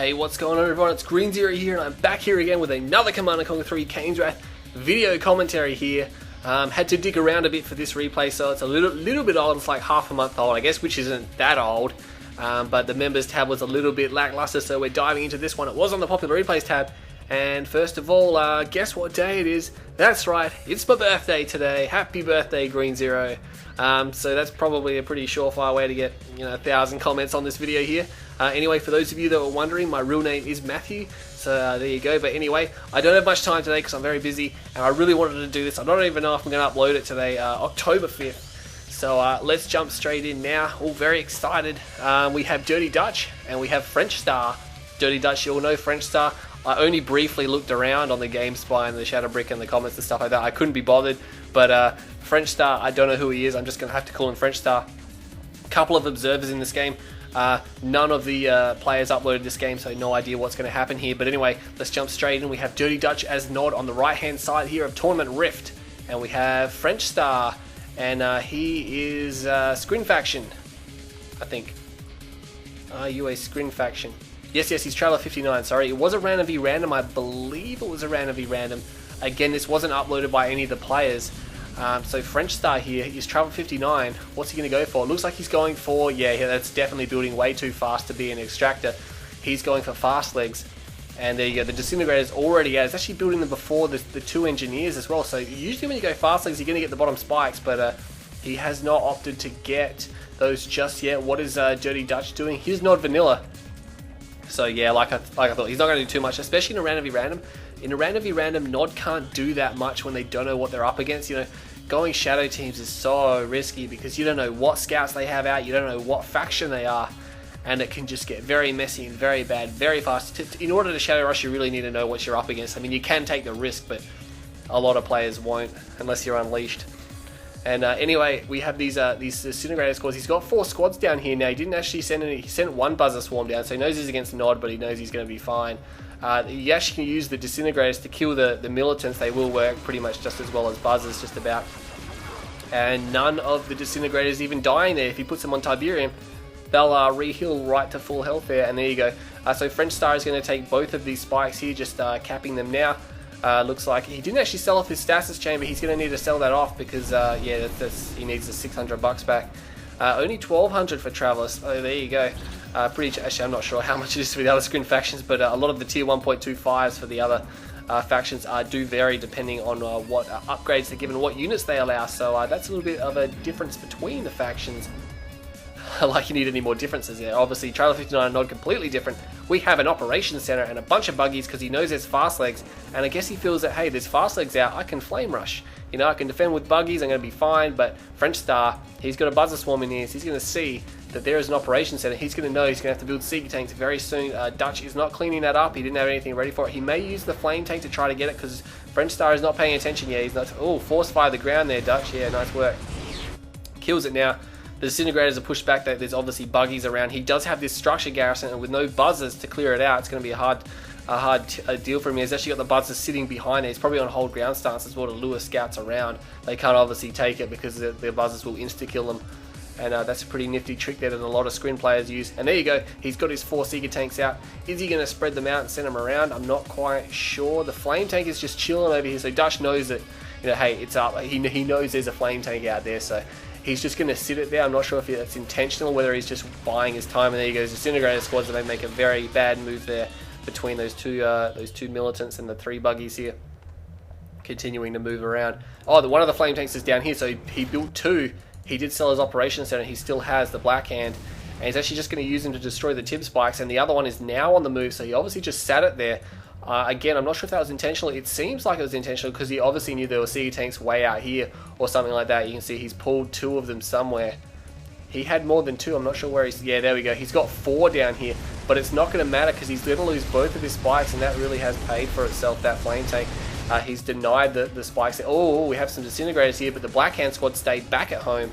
Hey, what's going on everyone? It's Green Zero here and I'm back here again with another Command & Conquer 3 Kane's Wrath video commentary here. Had to dig around a bit for this replay, so it's a little bit old. It's like half a month old, I guess, which isn't that old. But the members tab was a little bit lackluster, so we're diving into this one. It was on the popular replays tab. And first of all, guess what day it is? That's right, it's my birthday today. Happy birthday, Green Zero. So that's probably a pretty surefire way to get 1,000 comments on this video here. Anyway, for those of you that were wondering, my real name is Matthew, so there you go. But anyway, I don't have much time today because I'm very busy, and I really wanted to do this. I don't even know if I'm going to upload it today, October 5th. So let's jump straight in now. All very excited. We have Dirty Dutch, and we have French Star. Dirty Dutch, you all know French Star. I only briefly looked around on the GameSpy and the Shadow Brick and the comments and stuff like that. I couldn't be bothered, but French Star, I don't know who he is. I'm just going to have to call him French Star. Couple of observers in this game. None of the players uploaded this game, so no idea what's going to happen here. But anyway, let's jump straight in. We have Dirty Dutch as Nod on the right-hand side here of Tournament Rift. And we have French Star, and he is Scrin Faction, I think. Are you a Scrin Faction? Yes, he's Traveler 59, sorry. It was a random v random, I believe it was a random v random. Again, this wasn't uploaded by any of the players. So French Star here is Traveler 59. What's he going to go for? It looks like he's going for, yeah, that's definitely building way too fast to be an extractor. He's going for fast legs. And there you go, the disintegrators already out. It's actually building them before the two engineers as well. So usually when you go fast legs, you're going to get the bottom spikes, but he has not opted to get those just yet. What is Dirty Dutch doing? He's not vanilla. So yeah, like I thought, he's not going to do too much, especially in a random v random. In a random v random, Nod can't do that much when they don't know what they're up against. Going shadow teams is so risky because you don't know what scouts they have out, you don't know what faction they are, and it can just get very messy and very bad, very fast. In order to shadow rush, you really need to know what you're up against. I mean, you can take the risk, but a lot of players won't unless you're unleashed. And anyway, we have these disintegrator squads. He's got 4 squads down here now. He didn't actually send any. He sent 1 buzzer swarm down, so he knows he's against Nod, but he knows he's going to be fine. You actually can use the disintegrators to kill the militants. They will work pretty much just as well as buzzers, just about. And none of the disintegrators even dying there. If he puts them on Tiberium, they'll re-heal right to full health there, and there you go. So French Star is going to take both of these spikes here, just capping them now. Looks like he didn't actually sell off his stasis chamber. He's going to need to sell that off because yeah, he needs the $600 back. Only 1,200 for Travelers. Oh, there you go. Actually, I'm not sure how much it is for the other Scrin factions, but a lot of the tier 1.25s for the other factions do vary depending on what upgrades they're given, what units they allow. So that's a little bit of a difference between the factions. Like you need any more differences there. Obviously, Traveler 59 and Nod completely different. We have an operations center and a bunch of buggies because he knows there's fast legs, and I guess he feels that, hey, there's fast legs out, I can flame rush. I can defend with buggies, I'm going to be fine. But French Star, he's got a buzzer swarm in here, so he's going to see that there is an operations center. He's going to know he's going to have to build Seeker tanks very soon. Dutch is not cleaning that up. He didn't have anything ready for it. He may use the flame tank to try to get it because French Star is not paying attention yet. He's not. Oh, force fire the ground there, Dutch. Yeah, nice work. Kills it now. The disintegrators are pushed back. There's obviously buggies around. He does have this structure garrison, and with no buzzers to clear it out, it's going to be a hard deal for him. He's actually got the buzzers sitting behind it. He's probably on hold ground stance as well to lure scouts around. They can't obviously take it because the buzzers will insta-kill them. And that's a pretty nifty trick there that a lot of Scrin players use. And there you go. He's got his 4 Seeker tanks out. Is he going to spread them out and send them around? I'm not quite sure. The flame tank is just chilling over here. So Dutch knows that, hey, it's up. He knows there's a flame tank out there. So he's just going to sit it there. I'm not sure if that's intentional, whether he's just buying his time. And there he goes. Disintegrator squads, and they make a very bad move there between those two militants and the 3 buggies here. Continuing to move around. Oh, one of the flame tanks is down here. So he built 2. He did sell his operations center. He still has the Black Hand, and he's actually just going to use them to destroy the tib spikes. And the other one is now on the move, so he obviously just sat it there. Again, I'm not sure if that was intentional. It seems like it was intentional because he obviously knew there were Seeker tanks way out here or something like that. You can see he's pulled 2 of them somewhere. He had more than 2. I'm not sure where he's. Yeah, there we go. He's got 4 down here, but it's not going to matter because he's going to lose both of his spikes, and that really has paid for itself. That flame tank. He's denied the spikes. Oh, we have some disintegrators here, but the Black Hand squad stayed back at home.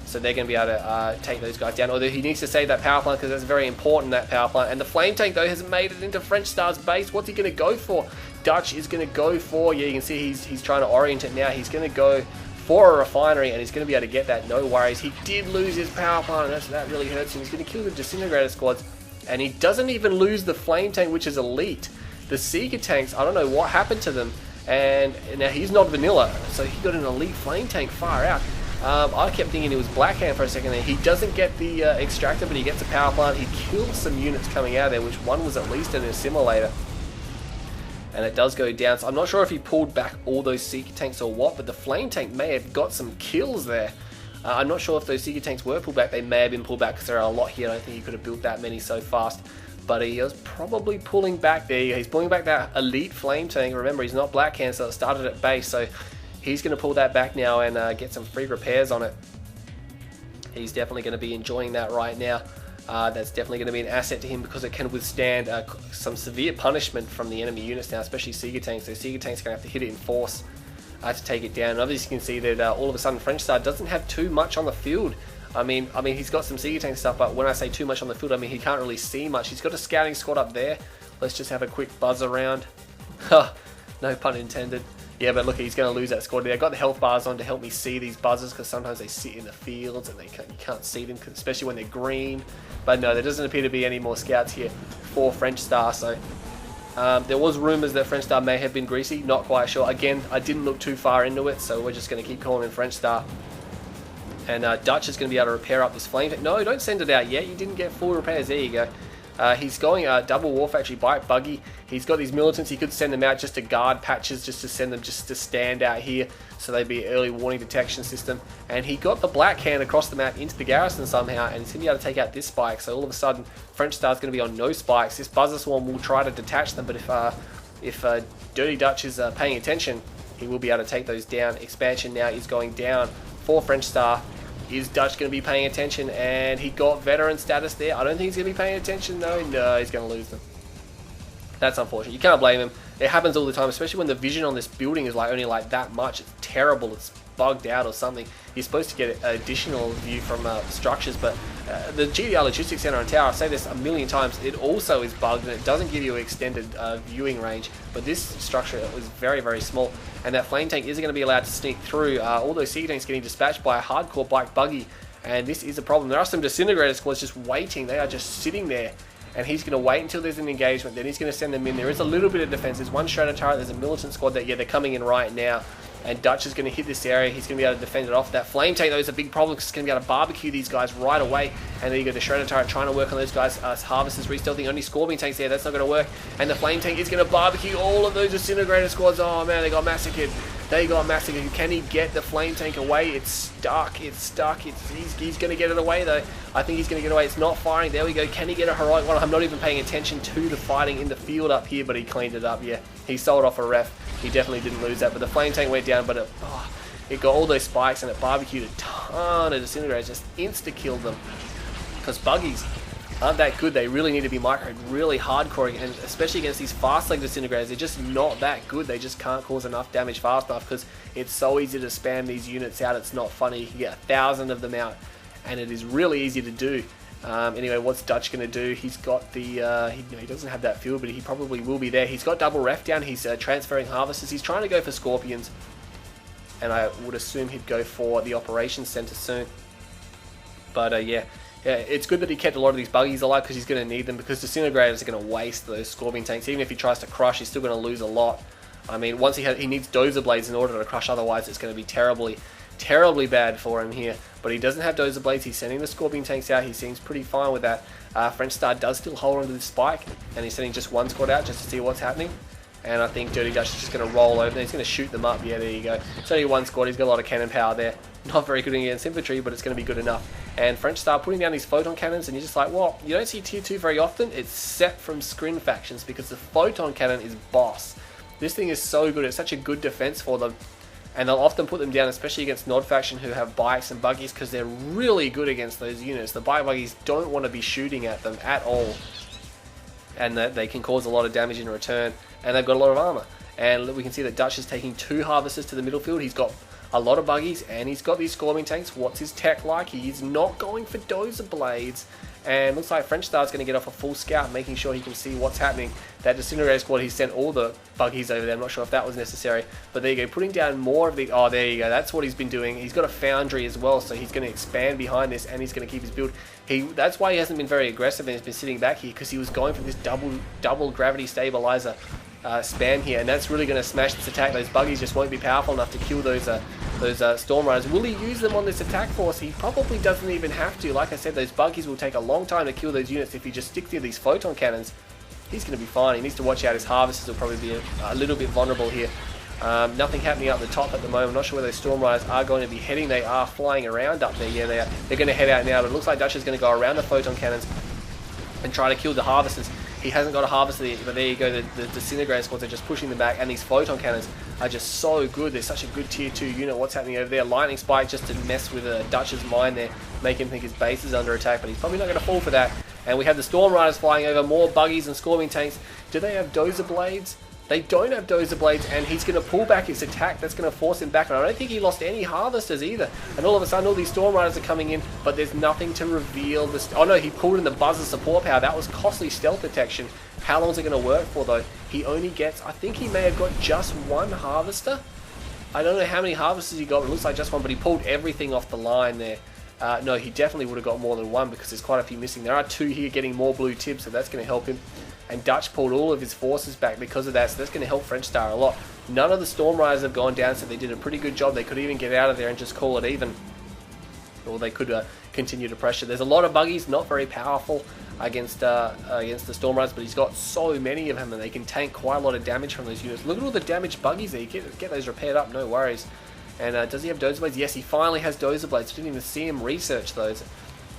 So they're going to be able to take those guys down. Although he needs to save that power plant because that's very important, that power plant. And the flame tank, though, has made it into French Star's base. What's he going to go for? Dutch is going to go for, yeah, you can see he's trying to orient it now. He's going to go for a refinery, and he's going to be able to get that, no worries. He did lose his power plant, and that really hurts him. He's going to kill the disintegrator squads. And he doesn't even lose the flame tank, which is elite. The Seeker tanks, I don't know what happened to them. And now he's not vanilla, so he got an elite flame tank far out. I kept thinking it was Blackhand for a second there. He doesn't get the extractor, but he gets a power plant. He kills some units coming out of there, which one was at least an assimilator. And it does go down. So I'm not sure if he pulled back all those Seeker tanks or what, but the flame tank may have got some kills there. I'm not sure if those Seeker tanks were pulled back. They may have been pulled back because there are a lot here. I don't think he could have built that many so fast. But he was probably pulling back there. He's pulling back that elite flame tank. Remember, he's not Blackhand, so it started at base. So he's going to pull that back now and get some free repairs on it. He's definitely going to be enjoying that right now. That's definitely going to be an asset to him because it can withstand some severe punishment from the enemy units now, especially Seeker tanks. So Seeker tanks are going to have to hit it in force to take it down. And obviously you can see that all of a sudden French Star doesn't have too much on the field. I mean he's got some Seeker tank stuff, but when I say too much on the field, I mean he can't really see much. He's got a scouting squad up there. Let's just have a quick buzz around. No pun intended. Yeah, but look, he's going to lose that squad there. I got the health bars on to help me see these buzzers because sometimes they sit in the fields and you can't see them, especially when they're green. But no, there doesn't appear to be any more scouts here for French Star. So there was rumours that French Star may have been greasy. Not quite sure. Again, I didn't look too far into it, so we're just going to keep calling him French Star. And Dutch is going to be able to repair up this flame. No, don't send it out yet. You didn't get full repairs. There you go. He's going double War Factory Bite Buggy. He's got these militants. He could send them out just to guard patches, just to send them just to stand out here, so they'd be early warning detection system. And he got the Blackhand across the map into the garrison somehow, and he's going to be able to take out this spike. So all of a sudden, French Star's going to be on no spikes. This Buzzer Swarm will try to detach them, but if Dirty Dutch is paying attention, he will be able to take those down. Expansion now is going down for French Star. Is Dutch going to be paying attention? And he got veteran status there. I don't think he's going to be paying attention though. No, he's going to lose them. That's unfortunate. You can't blame him. It happens all the time, especially when the vision on this building is only that much. It's terrible. It's bugged out or something. You're supposed to get an additional view from structures, but the GDR Logistics Center and Tower, I say this a million times, it also is bugged and it doesn't give you extended viewing range. But this structure was very, very small, and that flame tank isn't going to be allowed to sneak through. All those Seeker tanks getting dispatched by a hardcore bike buggy, and this is a problem. There are some disintegrator squads just waiting. They are just sitting there. And he's going to wait until there's an engagement, then he's going to send them in. There is a little bit of defense. There's one Shredder turret, there's a militant squad that, yeah, they're coming in right now. And Dutch is going to hit this area. He's going to be able to defend it off. That flame tank, though, is a big problem because it's going to be able to barbecue these guys right away. And there you go, the Shredder turret trying to work on those guys. Harvesters re-stealthing, only Scorpion tanks there. That's not going to work. And the flame tank is going to barbecue all of those disintegrator squads. Oh, man, they got massacred. They got massacred. Can he get the flame tank away? It's stuck. It's stuck. He's going to get it away, though. I think he's going to get away. It's not firing. There we go. Can he get a heroic one? I'm not even paying attention to the fighting in the field up here, but he cleaned it up. Yeah, he sold off a ref. He definitely didn't lose that, but the flame tank went down, but it got all those spikes and it barbecued a ton of disintegrators, just insta-killed them. Because buggies aren't that good. They really need to be microed really hardcore, and especially against these fast-leg disintegrators, they're just not that good. They just can't cause enough damage fast enough because it's so easy to spam these units out. It's not funny. You can get 1,000 of them out, and it is really easy to do. Anyway, what's Dutch going to do? He's got the, he doesn't have that field, but he probably will be there. He's got double ref down. He's transferring harvesters. He's trying to go for Scorpions, and I would assume he'd go for the operations center soon. But yeah, it's good that he kept a lot of these buggies alive because he's going to need them, because disintegrators are going to waste those Scorpion tanks. Even if he tries to crush, he's still going to lose a lot. I mean, once he needs Dozer Blades in order to crush, otherwise it's going to be terribly bad for him here. But he doesn't have Dozer Blades. He's sending the Scorpion tanks out. He seems pretty fine with that. French Star does still hold onto this spike, and he's sending just one squad out just to see what's happening. And I think Dirty Dutch is just going to roll over. He's going to shoot them up. Yeah, there you go. It's only one squad. He's got a lot of cannon power there. Not very good against infantry, but it's going to be good enough. And French Star putting down these photon cannons, and you're just like, well, you don't see tier 2 very often. It's set from Scrin factions because the photon cannon is boss. This thing is so good. It's such a good defense for them. And they'll often put them down, especially against Nod faction who have bikes and buggies, because they're really good against those units. The bike buggies don't want to be shooting at them at all, and that they can cause a lot of damage in return. And they've got a lot of armor. And we can see that Dutch is taking 2 harvesters to the middle field. He's got a lot of buggies, and he's got these scorpion tanks. What's his tech like? He's not going for dozer blades. And looks like French Star's going to get off a full scout, making sure he can see what's happening. That disintegrator squad, he sent all the buggies over there. I'm not sure if that was necessary. But there you go, putting down more of the... Oh, there you go. That's what he's been doing. He's got a foundry as well, so he's going to expand behind this, and he's going to keep his build. That's why he hasn't been very aggressive and he's been sitting back here, because he was going for this double gravity stabilizer spam here, and that's really going to smash this attack. Those buggies just won't be powerful enough to kill those Storm Riders. Will he use them on this attack force? He probably doesn't even have to. Like I said, those buggies will take a long time to kill those units. If he just sticks to these photon cannons, he's going to be fine. He needs to watch out. His harvesters will probably be a little bit vulnerable here. Nothing happening up the top at the moment. I'm not sure where those Storm Riders are going to be heading. They are flying around up there. Yeah, they are. They're going to head out now, but it looks like Dutch is going to go around the photon cannons and try to kill the harvesters. He hasn't got a harvester yet, but there you go. The disintegrator squads are just pushing them back, and these photon cannons are just so good. They're such a good tier 2 unit. What's happening over there? Lightning spike just to mess with Dutch's mind there, make him think his base is under attack, but he's probably not going to fall for that. And we have the Storm Riders flying over, more buggies and scorpion tanks. Do they have dozer blades? They don't have dozer blades, and he's going to pull back his attack. That's going to force him back. And I don't think he lost any harvesters either. And all of a sudden, all these Storm Riders are coming in, but there's nothing to reveal this. Oh no, he pulled in the buzzer support power. That was costly stealth detection. How long is it going to work for though? He only gets, I think he may have got just one harvester. I don't know how many harvesters he got. It looks like just one, but he pulled everything off the line there. No, he definitely would have got more than one, because there's quite a few missing. There are 2 here getting more blue tips, so that's going to help him. And Dutch pulled all of his forces back because of that, so that's going to help French Star a lot. None of the Storm Riders have gone down, so they did a pretty good job. They could even get out of there and just call it even. Or they could continue to pressure. There's a lot of buggies, not very powerful against the Storm Riders, but he's got so many of them, and they can tank quite a lot of damage from those units. Look at all the damaged buggies there. You get those repaired up, no worries. And does he have dozer blades? Yes, he finally has dozer blades. Didn't even see him research those.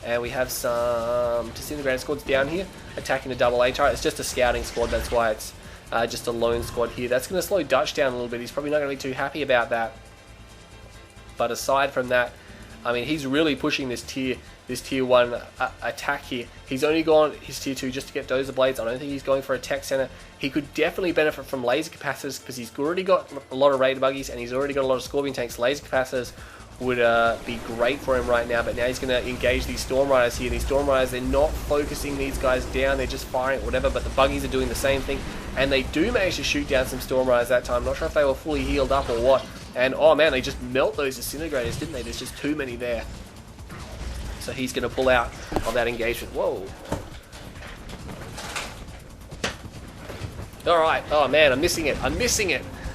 And we have some disintegrator squads down here attacking the double A turret. It's just a scouting squad, that's why it's just a lone squad here. That's going to slow Dutch down a little bit. He's probably not going to be too happy about that. But aside from that, I mean, he's really pushing this tier 1 attack here. He's only gone his tier 2 just to get dozer blades. I don't think he's going for a tech center. He could definitely benefit from laser capacitors, because he's already got a lot of raider buggies and he's already got a lot of scorpion tanks. Laser capacitors would be great for him right now, but now he's going to engage these Storm Riders here. These Storm Riders, they're not focusing these guys down, they're just firing whatever, but the buggies are doing the same thing, and they do manage to shoot down some Storm Riders that time. Not sure if they were fully healed up or what, and oh man, they just melt those disintegrators, didn't they? There's just too many there. So he's going to pull out of that engagement. Whoa. Alright, oh man, I'm missing it.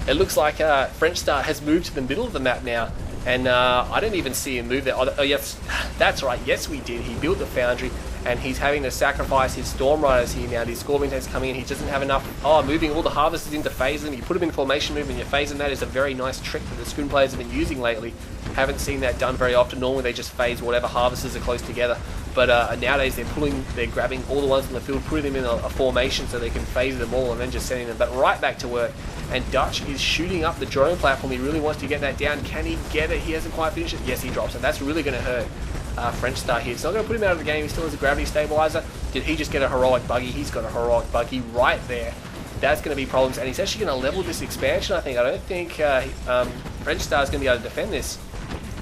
It looks like French Star has moved to the middle of the map now. And I didn't even see him move there. Oh yes, that's right. Yes, we did. He built the foundry, and he's having to sacrifice his Storm Riders here now. These Scorpion tanks coming in. He doesn't have enough. Oh, moving all the harvesters into phase them. You put them in formation movement, you phase them. That is a very nice trick that the Scrim players have been using lately. Haven't seen that done very often. Normally they just phase whatever harvesters are close together. But nowadays they're grabbing all the ones in the field, putting them in a formation so they can phase them all, and then just sending them but right back to work. And Dutch is shooting up the drone platform. He really wants to get that down. Can he get it? He hasn't quite finished it. Yes, he drops it. That's really going to hurt French Star here. It's not going to put him out of the game. He still has a gravity stabilizer. Did he just get a heroic buggy? He's got a heroic buggy right there. That's going to be problems. And he's actually going to level this expansion, I think. I don't think French Star is going to be able to defend this.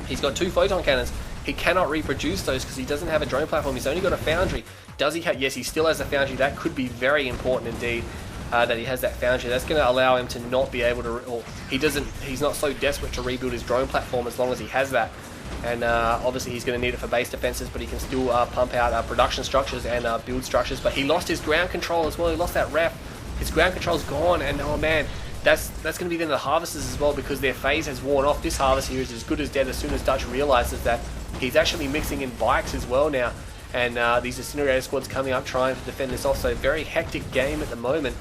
He's got 2 photon cannons. He cannot reproduce those because he doesn't have a drone platform. He's only got a foundry. Does he have? Yes, he still has a foundry. That could be very important indeed. That he has that foundry. That's going to allow him to not be able to, or he's not so desperate to rebuild his drone platform as long as he has that. And obviously he's going to need it for base defenses, but he can still pump out production structures and build structures. But he lost his ground control as well. He lost that ref. His ground control's gone, and oh man, that's going to be then the harvesters as well, because their phase has worn off. This harvester here is as good as dead as soon as Dutch realizes that. He's actually mixing in bikes as well now, and these disintegrator squads coming up trying to defend this off. So very hectic game at the moment.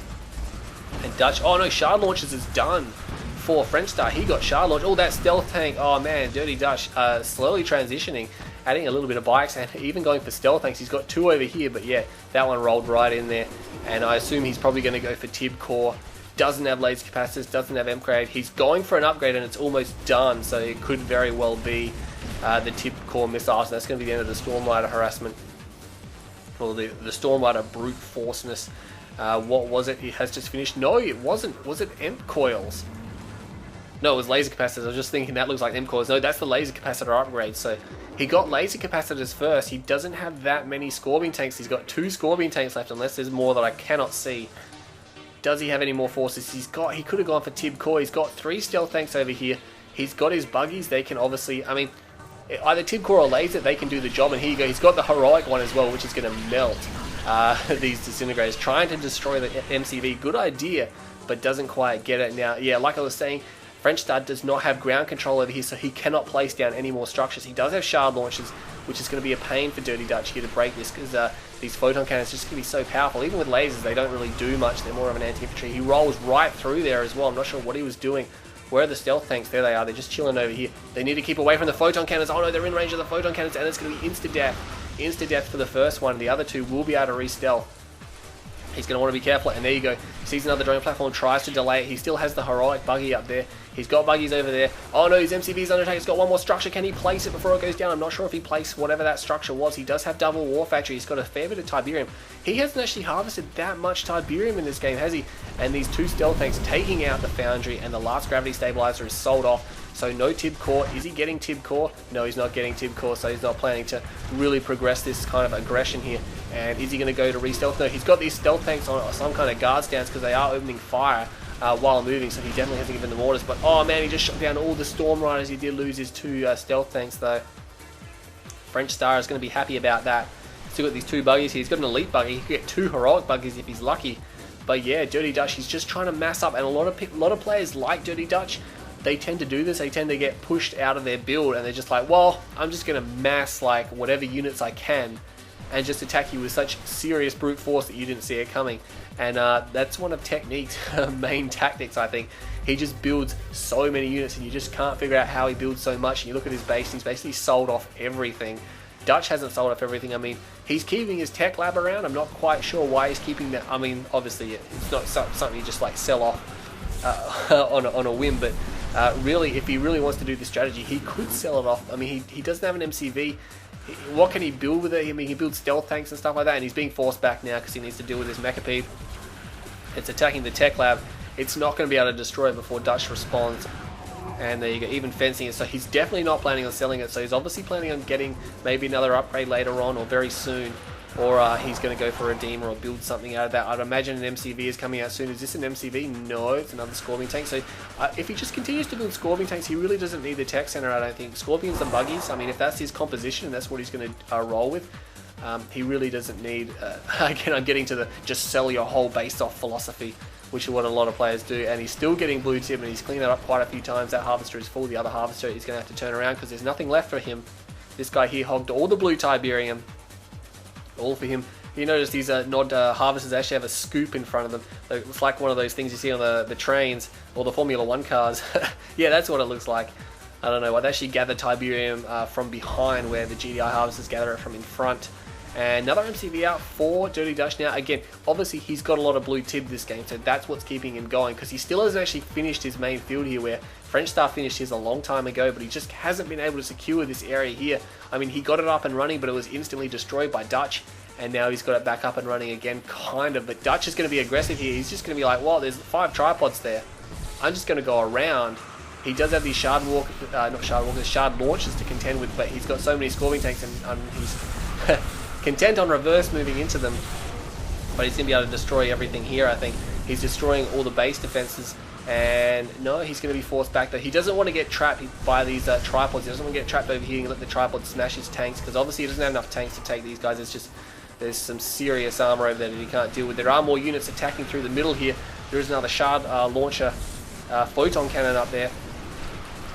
And Dutch, oh no, shard launches is done for French Star. He got shard launch. Oh, that stealth tank. Oh man, Dirty Dutch slowly transitioning, adding a little bit of bikes, and even going for stealth tanks. He's got 2 over here, but yeah, that one rolled right in there. And I assume he's probably going to go for Tib Core. Doesn't have laser capacitors, doesn't have M-Grade. He's going for an upgrade, and it's almost done, so it could very well be the Tib Core missiles. And that's going to be the end of the Storm Rider harassment, or the Storm Rider brute forceness. What was it? It has just finished. No, it wasn't. Was it Emp Coils? No, it was laser capacitors. I was just thinking that looks like M-cores. No, that's the laser capacitor upgrade. So he got laser capacitors first. He doesn't have that many Scorpion tanks. He's got 2 Scorpion tanks left, unless there's more that I cannot see. Does he have any more forces? He could have gone for Tib Core. He's got 3 stealth tanks over here. He's got his buggies. They can obviously, I mean, either Tib Core or laser, they can do the job. And here you go. He's got the heroic one as well, which is going to melt these disintegrators. Trying to destroy the MCV. Good idea, but doesn't quite get it. Now, yeah, like I was saying, French Star does not have ground control over here, so he cannot place down any more structures. He does have shard launchers, which is going to be a pain for Dirty Dutch here to break this, because these photon cannons are just going to be so powerful. Even with lasers, they don't really do much. They're more of an anti-infantry. He rolls right through there as well. I'm not sure what he was doing. Where are the stealth tanks? There they are. They're just chilling over here. They need to keep away from the photon cannons. Oh no, they're in range of the photon cannons, and it's going to be insta-death. Insta-death for the first one. The other 2 will be able to re-stealth. He's going to want to be careful, and there you go. Sees another drone platform, tries to delay it. He still has the heroic buggy up there. He's got buggies over there. Oh no, his MCV's under attack. He's got one more structure. Can he place it before it goes down? I'm not sure if he placed whatever that structure was. He does have double war factory. He's got a fair bit of Tiberium. He hasn't actually harvested that much Tiberium in this game, has he? And these 2 stealth tanks taking out the foundry, and the last gravity stabilizer is sold off. So no Tib Core. Is he getting Tib Core? No, he's not getting Tib Core, so he's not planning to really progress this kind of aggression here. And is he going to go to re-stealth? No, he's got these stealth tanks on some kind of guard stance because they are opening fire while moving, so he definitely hasn't given them orders. But oh man, he just shot down all the Storm Riders. He did lose his 2 stealth tanks though. French Star is going to be happy about that. Still got these 2 buggies here. He's got an elite buggy. He could get 2 heroic buggies if he's lucky. But yeah, Dirty Dutch, he's just trying to mass up, and a lot of players like Dirty Dutch. They tend to do this. They tend to get pushed out of their build, and they're just like, well, I'm just going to mass like whatever units I can and just attack you with such serious brute force that you didn't see it coming. And that's one of Technique's main tactics, I think. He just builds so many units, and you just can't figure out how he builds so much. And you look at his base, he's basically sold off everything. Dutch hasn't sold off everything. I mean, he's keeping his tech lab around. I'm not quite sure why he's keeping that. I mean, obviously, it's not something you just like sell off on a whim, but really, if he really wants to do this strategy, he could sell it off. I mean, he doesn't have an MCV. What can he build with it? I mean, he builds stealth tanks and stuff like that, and he's being forced back now because he needs to deal with his Mecha-Peep. It's attacking the tech lab. It's not going to be able to destroy it before Dutch responds. And there you go, even fencing it. So he's definitely not planning on selling it. So he's obviously planning on getting maybe another upgrade later on or very soon. Or he's going to go for a Redeemer or build something out of that. I'd imagine an MCV is coming out soon. Is this an MCV? No, it's another Scorpion tank. So if he just continues to build Scorpion tanks, he really doesn't need the tech center, I don't think. Scorpions and buggies, I mean, if that's his composition and that's what he's going to roll with, he really doesn't need, again, I'm getting to the just sell your whole base off philosophy, which is what a lot of players do. And he's still getting blue tip, and he's cleaned that up quite a few times. That harvester is full. The other harvester is going to have to turn around because there's nothing left for him. This guy here hogged all the blue Tiberium. All for him. You notice these nod harvesters actually have a scoop in front of them. It's like one of those things you see on the trains or the Formula 1 cars. Yeah, that's what it looks like. I don't know. They actually gather Tiberium from behind, where the GDI harvesters gather it from in front. And another MCV out for Dirty Dutch now. Again, obviously he's got a lot of blue tib this game, so that's what's keeping him going, because he still hasn't actually finished his main field here, where French Star finished his a long time ago, but he just hasn't been able to secure this area here. I mean, he got it up and running, but it was instantly destroyed by Dutch. And now he's got it back up and running again, kind of. But Dutch is going to be aggressive here. He's just going to be like, well, there's 5 tripods there. I'm just going to go around. He does have these shard launchers to contend with, but he's got so many Scorpion tanks, and he's content on reverse moving into them. But he's going to be able to destroy everything here, I think. He's destroying all the base defenses. And no, he's going to be forced back, though. He doesn't want to get trapped by these tripods. He doesn't want to get trapped over here and let the tripod smash his tanks, because obviously he doesn't have enough tanks to take these guys. It's just... there's some serious armor over there that he can't deal with. There are more units attacking through the middle here. There is another shard launcher photon cannon up there.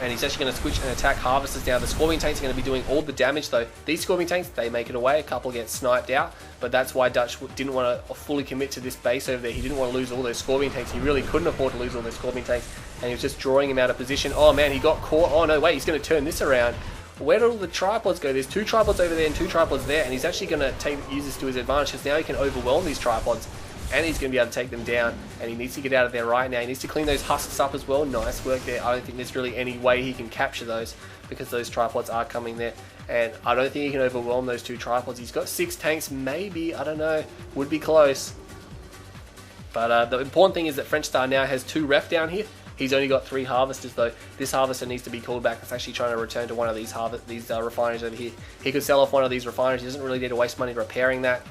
And he's actually going to switch and attack harvesters now. The Scorpion tanks are going to be doing all the damage, though. These Scorpion tanks, they make it away. A couple get sniped out. But that's why Dutch didn't want to fully commit to this base over there. He didn't want to lose all those Scorpion tanks. He really couldn't afford to lose all those Scorpion tanks. And he was just drawing him out of position. Oh man, he got caught. Oh no, wait, he's going to turn this around. Where did all the tripods go? There's 2 tripods over there and 2 tripods there, and he's actually going to use this to his advantage, because now he can overwhelm these tripods, and he's going to be able to take them down, and he needs to get out of there right now. He needs to clean those husks up as well. Nice work there. I don't think there's really any way he can capture those, because those tripods are coming there, and I don't think he can overwhelm those 2 tripods. He's got 6 tanks, maybe, I don't know, would be close. But the important thing is that French Star now has 2 ref down here. He's only got 3 harvesters though. This harvester needs to be called back. It's actually trying to return to one of these refineries over here. He could sell off one of these refineries. He doesn't really need to waste money repairing that.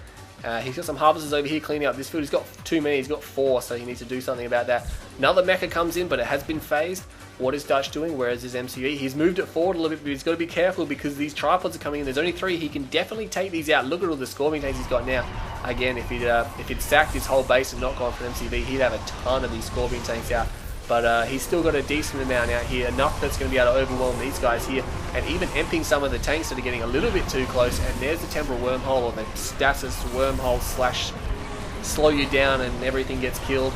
He's got some harvesters over here cleaning up this field. He's got too many. He's got 4, so he needs to do something about that. Another mecha comes in, but it has been phased. What is Dutch doing? Where is his MCV? He's moved it forward a little bit, but he's got to be careful because these tripods are coming in. There's only 3. He can definitely take these out. Look at all the scorpion tanks he's got now. Again, if he'd sacked his whole base and not gone for an MCV, he'd have a ton of these scorpion tanks out. But he's still got a decent amount out here, enough that's going to be able to overwhelm these guys here, and even emptying some of the tanks that are getting a little bit too close. And there's the temporal wormhole, or the stasis wormhole / slow you down and everything gets killed.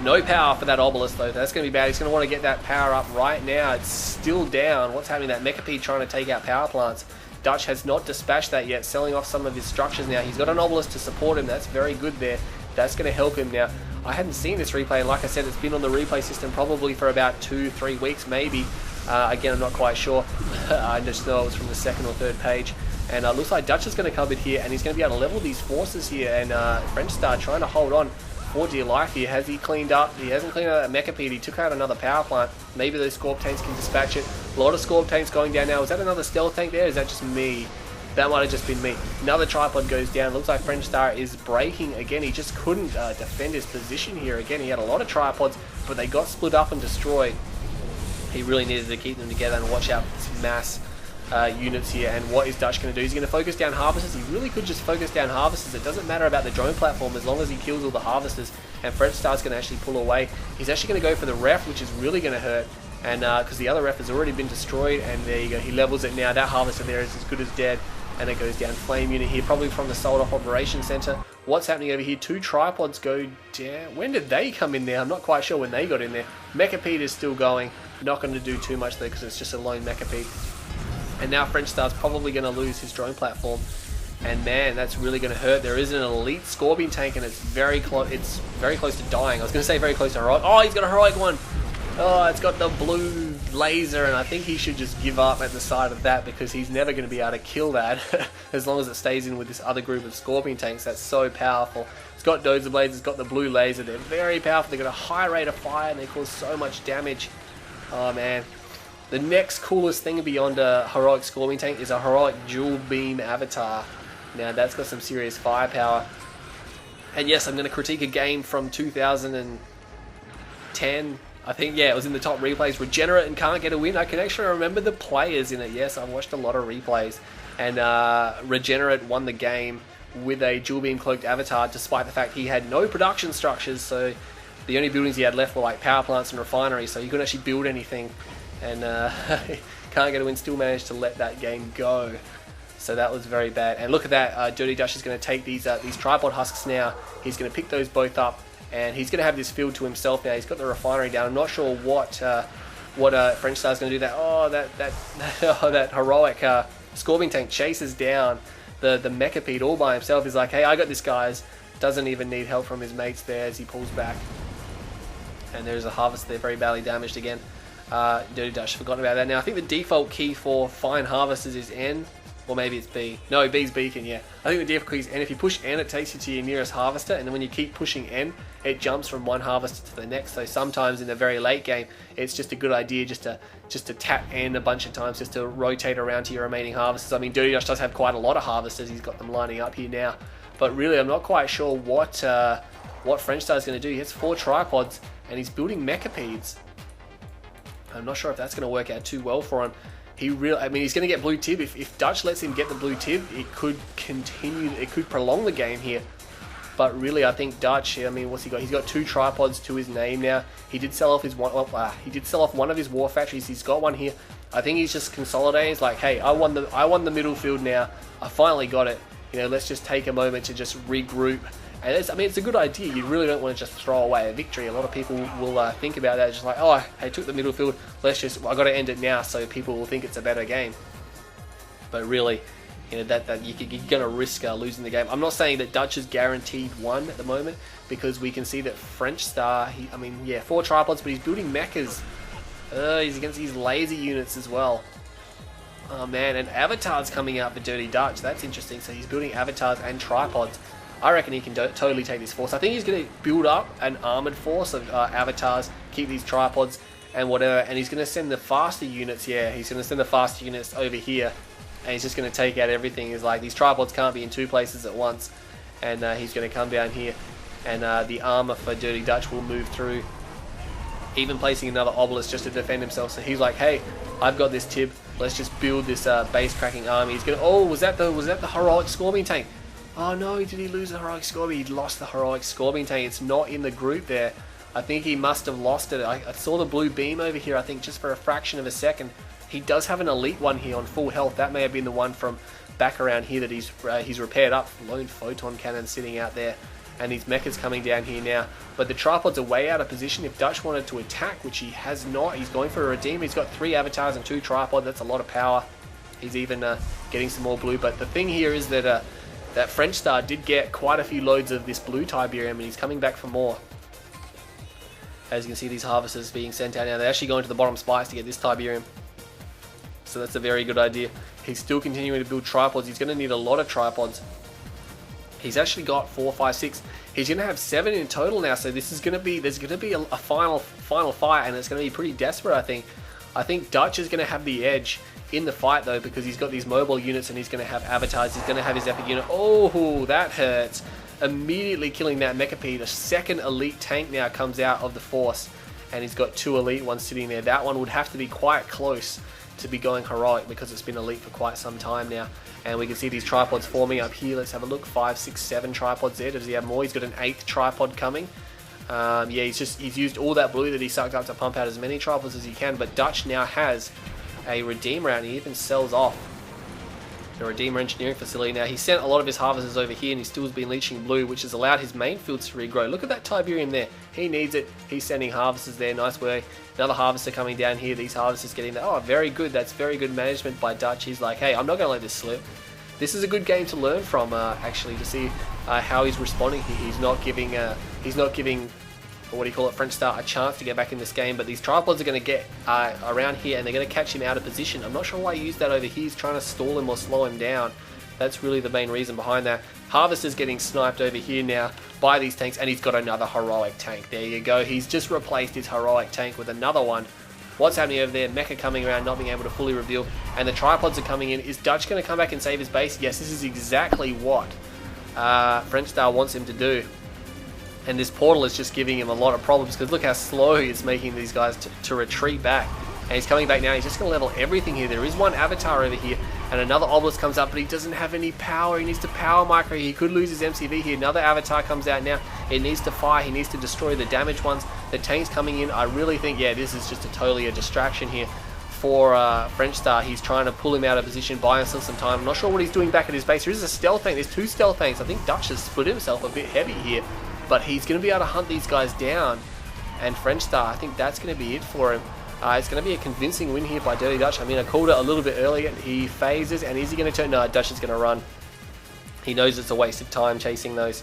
No power for that obelisk though. That's going to be bad. He's going to want to get that power up right now. It's still down. What's happening? That Mechapede trying to take out power plants. Dutch has not dispatched that yet, selling off some of his structures now. He's got an obelisk to support him. That's very good there. That's going to help him now. I hadn't seen this replay, and like I said, it's been on the replay system probably for about 2-3 weeks maybe. Again, I'm not quite sure. I just know it was from the 2nd or 3rd page. And it looks like Dutch is going to come in here, and he's going to be able to level these forces here. And French Star trying to hold on for dear life here. Has he cleaned up? He hasn't cleaned out that Mechapede. He took out another power plant. Maybe those Scorp tanks can dispatch it. A lot of Scorp tanks going down now. Is that another stealth tank there? Is that just me? That might have just been me. Another tripod goes down. Looks like French Star is breaking again. He just couldn't defend his position here. Again, he had a lot of tripods, but they got split up and destroyed. He really needed to keep them together and watch out for this mass units here. And what is Dutch going to do? He's going to focus down harvesters. He really could just focus down harvesters. It doesn't matter about the drone platform as long as he kills all the harvesters. And French Star's going to actually pull away. He's actually going to go for the ref, which is really going to hurt. And because the other ref has already been destroyed, and there you go. He levels it now. That harvester there is as good as dead. And it goes down. Flame unit here, probably from the sold off operation center. What's happening over here? 2 tripods go down. When did they come in there? I'm not quite sure when they got in there. Mechapede is still going. Not going to do too much though because it's just a lone Mechapede. And now French Star's probably going to lose his drone platform. And man, that's really going to hurt. There is an elite Scorpion tank, and it's very close. It's very close to dying. I was going to say very close to heroic. Oh, he's got a heroic one. Oh, it's got the blue laser, and I think he should just give up at the sight of that because he's never going to be able to kill that as long as it stays in with this other group of Scorpion tanks. That's so powerful. It's got Dozer Blades, it's got the blue laser. They're very powerful. They've got a high rate of fire, and they cause so much damage. Oh, man. The next coolest thing beyond a heroic Scorpion tank is a heroic dual beam avatar. Now, that's got some serious firepower. And yes, I'm going to critique a game from 2010. I think, yeah, it was in the top replays. Regenerate and can't get a win. I can actually remember the players in it. Yes, I've watched a lot of replays. And Regenerate won the game with a dual beam cloaked avatar, despite the fact he had no production structures. So the only buildings he had left were like power plants and refineries. So he couldn't actually build anything. And can't get a win. Still managed to let that game go. So that was very bad. And look at that. Dirty Dutch is going to take these tripod husks now. He's going to pick those both up. And he's going to have this field to himself now. He's got the refinery down. I'm not sure what French Star's going to do. That heroic Scorpion tank chases down the Mechapede all by himself. He's like, hey, I got this, guys. Doesn't even need help from his mates there as he pulls back. And there's a harvest there, very badly damaged again. Dirty Dutch, forgotten about that. Now, I think the default key for fine harvesters is N. Or maybe it's B. No, B's beacon, yeah. I think the default key is N. If you push N, it takes you to your nearest harvester, and then when you keep pushing N, it jumps from one harvester to the next. So sometimes in the very late game, it's just a good idea just to tap N a bunch of times, just to rotate around to your remaining harvesters. I mean, Dirty Dutch does have quite a lot of harvesters. He's got them lining up here now. But really, I'm not quite sure what French Star is going to do. He has 4 tripods, and he's building Mechapedes. I'm not sure if that's going to work out too well for him. He's going to get blue tib. If Dutch lets him get the blue tib, it could continue. It could prolong the game here. But really, I think Dutch. I mean, what's he got? He's got 2 tripods to his name now. He did sell off his one. He did sell off one of his war factories. He's got one here. I think he's just consolidating. He's like, hey, I won the middle field now. I finally got it. Let's just take a moment to just regroup. And it's a good idea. You really don't want to just throw away a victory. A lot of people will think about that, just like, oh, I took the middle field. I got to end it now, so people will think it's a better game. But really, that you're going to risk losing the game. I'm not saying that Dutch is guaranteed 1 at the moment, because we can see that French Star. 4 tripods, but he's building mechas. He's against these laser units as well. Oh man, and avatars coming out for Dirty Dutch. That's interesting. So he's building avatars and tripods. I reckon he can totally take this force. I think he's going to build up an armored force of avatars, keep these tripods and whatever, and he's going to send the faster units. Yeah, he's going to send the faster units over here, and he's just going to take out everything. He's like, these tripods can't be in two places at once, and he's going to come down here, and the armor for Dirty Dutch will move through, even placing another obelisk just to defend himself. So he's like, hey, I've got this tib, let's just build this base cracking army. He's gonna, oh, was that the heroic Scorpion tank? Oh no, did he lose the heroic Scorpion? He lost the heroic Scorpion tank. It's not in the group there. I think he must have lost it. I saw the blue beam over here, I think just for a fraction of a second. He does have an elite one here on full health. That may have been the one from back around here that he's repaired up. Lone photon cannon sitting out there, and his mechas coming down here now. But the tripods are way out of position. If Dutch wanted to attack, which he has not, he's going for a redeem. He's got 3 avatars and 2 tripods. That's a lot of power. He's even getting some more blue. But the thing here is that that French Star did get quite a few loads of this blue Tiberium, and he's coming back for more. As you can see, these harvesters being sent out now. They're actually going to the bottom spikes to get this Tiberium. So that's a very good idea. He's still continuing to build tripods. He's going to need a lot of tripods. He's actually got 4, 5, 6. He's going to have 7 in total now. So this is going to be, there's going to be a final fight, and it's going to be pretty desperate, I think. I think Dutch is going to have the edge in the fight though, because he's got these mobile units and he's going to have avatars. He's going to have his epic unit. Oh, that hurts. Immediately killing that Mechapede. A second elite tank now comes out of the force, and he's got 2 elite ones sitting there. That one would have to be quite close to be going heroic, because it's been elite for quite some time now. And we can see these tripods forming up here. Let's have a look. 5, 6, 7 tripods there. Does he have more? He's got an 8th tripod coming. Yeah, he's used all that blue that he sucked up to pump out as many tripods as he can. But Dutch now has a Redeemer, and he even sells off the Redeemer Engineering Facility. Now, he sent a lot of his harvesters over here, and he still has been leeching blue, which has allowed his main fields to regrow. Look at that Tiberium there. He needs it. He's sending harvesters there. Nice way. Another harvester coming down here. These harvesters getting there. Oh, very good. That's very good management by Dutch. He's like, hey, I'm not going to let this slip. This is a good game to learn from, actually, to see how he's responding here. He's not giving, what do you call it, French Star a chance to get back in this game. But these tripods are going to get around here, and they're going to catch him out of position. I'm not sure why he used that over here. He's trying to stall him or slow him down. That's really the main reason behind that. Harvester's getting sniped over here now by these tanks, and he's got another heroic tank. There you go. He's just replaced his heroic tank with another one. What's happening over there? Mecha coming around, not being able to fully reveal, and the tripods are coming in. Is Dutch going to come back and save his base? Yes, this is exactly what French Star wants him to do. And this portal is just giving him a lot of problems, because look how slow it's making these guys to retreat back. And he's coming back now. He's just going to level everything here. There is one avatar over here, and another obelisk comes up, but he doesn't have any power. He needs to power micro. He could lose his MCV here. Another avatar comes out now. It needs to fire. He needs to destroy the damaged ones. The tank's coming in. I really think, yeah, this is just totally a distraction here for French Star. He's trying to pull him out of position, buy himself some time. I'm not sure what he's doing back at his base. There is a stealth tank. There's 2 stealth tanks. I think Dutch has split himself a bit heavy here, but he's going to be able to hunt these guys down. And French Star, I think that's going to be it for him. It's going to be a convincing win here by Dirty Dutch. I mean, I called it a little bit earlier. He phases, and is he going to turn? No, Dutch is going to run. He knows it's a waste of time chasing those.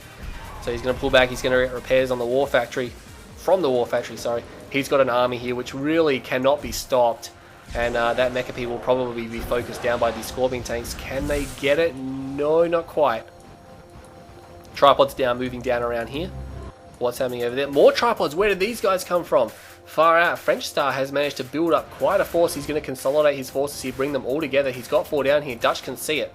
So he's going to pull back. He's going to get repairs on the War Factory. From the War Factory, sorry. He's got an army here which really cannot be stopped. And that Mecha will probably be focused down by these Scorpion tanks. Can they get it? No, not quite. Tripods down, moving down around here. What's happening over there? More tripods. Where did these guys come from? Far out. French Star has managed to build up quite a force. He's going to consolidate his forces here, bring them all together. He's got 4 down here. Dutch can see it.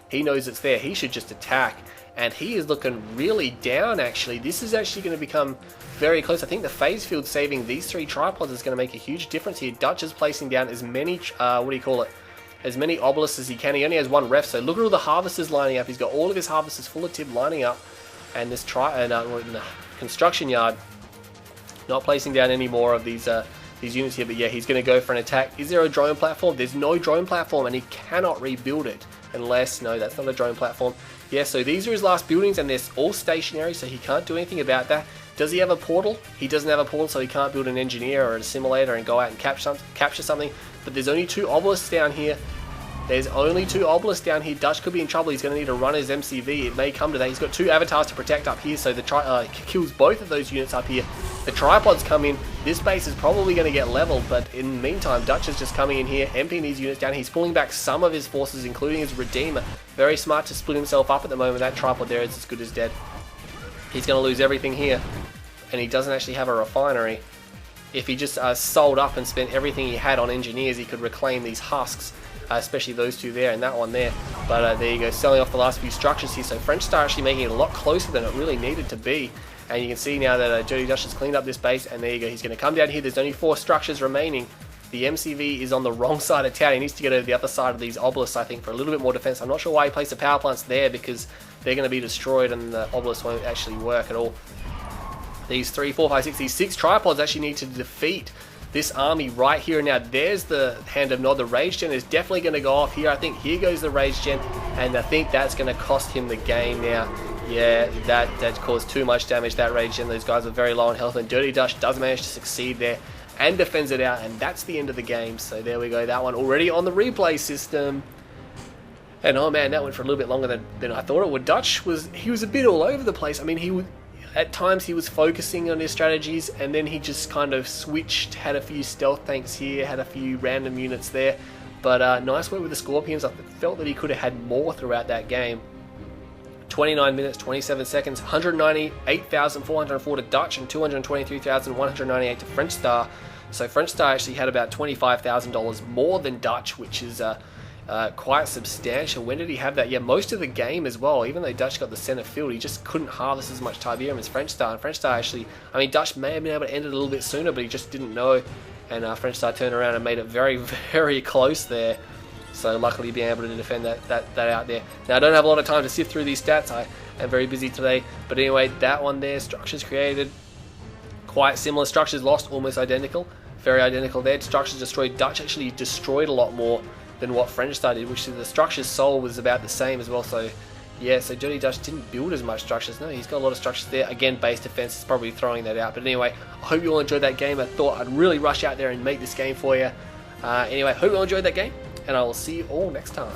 He knows it's there. He should just attack. And he is looking really down, actually. This is actually going to become very close. I think the phase field saving these 3 tripods is going to make a huge difference here. Dutch is placing down as many, as many obelisks as he can. He only has 1 ref, so look at all the harvesters lining up. He's got all of his harvesters full of tib lining up. And this construction yard not placing down any more of these units here. But yeah, he's going to go for an attack. Is there a drone platform? There's no drone platform, and he cannot rebuild it unless... No, that's not a drone platform. Yeah, so these are his last buildings, and they're all stationary, so he can't do anything about that. Does he have a portal? He doesn't have a portal, so he can't build an engineer or a simulator and go out and capture something. But there's only 2 obelisks down here. There's only 2 obelisks down here. Dutch could be in trouble. He's going to need to run his MCV. It may come to that. He's got 2 avatars to protect up here, so the kills both of those units up here. The tripods come in. This base is probably going to get leveled, but in the meantime, Dutch is just coming in here, emptying these units down. He's pulling back some of his forces, including his Redeemer. Very smart to split himself up at the moment. That tripod there is as good as dead. He's going to lose everything here, and he doesn't actually have a refinery. If he just sold up and spent everything he had on engineers, he could reclaim these husks, especially those 2 there and that one there. But there you go, selling off the last few structures here. So French Star actually making it a lot closer than it really needed to be. And you can see now that Dirty Dutch has cleaned up this base, and there you go, he's going to come down here. There's only 4 structures remaining. The MCV is on the wrong side of town. He needs to get over the other side of these obelisks, I think, for a little bit more defense. I'm not sure why he placed the power plants there, because they're going to be destroyed and the obelisks won't actually work at all. These 3, 4, 5, 6, these 6 tripods actually need to defeat this army right here. Now there's the Hand of Nod. The Rage Gen is definitely going to go off here. I think here goes the Rage Gen, and I think that's going to cost him the game now. Yeah, that caused too much damage, that Rage Gen. Those guys were very low on health, and Dirty Dutch does manage to succeed there and defends it out, and that's the end of the game. So there we go, that one already on the replay system. And oh man, that went for a little bit longer than I thought it would. Dutch was a bit all over the place. I mean, at times he was focusing on his strategies, and then he just kind of switched, had a few stealth tanks here, had a few random units there. But nice work with the Scorpions. I felt that he could have had more throughout that game. 29 minutes, 27 seconds, 198,404 to Dutch and 223,198 to French Star. So French Star actually had about $25,000 more than Dutch, which is quite substantial. When did he have that? Yeah, most of the game as well. Even though Dutch got the center field, he just couldn't harvest as much Tiberium as French Star. And French Star actually, I mean, Dutch may have been able to end it a little bit sooner, but he just didn't know. And French Star turned around and made it very, very close there. So luckily being able to defend that out there. Now I don't have a lot of time to sift through these stats. I am very busy today. But anyway, that one there, structures created, quite similar. Structures lost, almost identical. Very identical there. Structures destroyed. Dutch actually destroyed a lot more than what French Star did, which the structures sold was about the same as well. So yeah, so Dirty Dutch didn't build as much structures. No, he's got a lot of structures there. Again, base defense is probably throwing that out. But anyway, I hope you all enjoyed that game. I thought I'd really rush out there and make this game for you. Anyway, hope you all enjoyed that game, and I will see you all next time.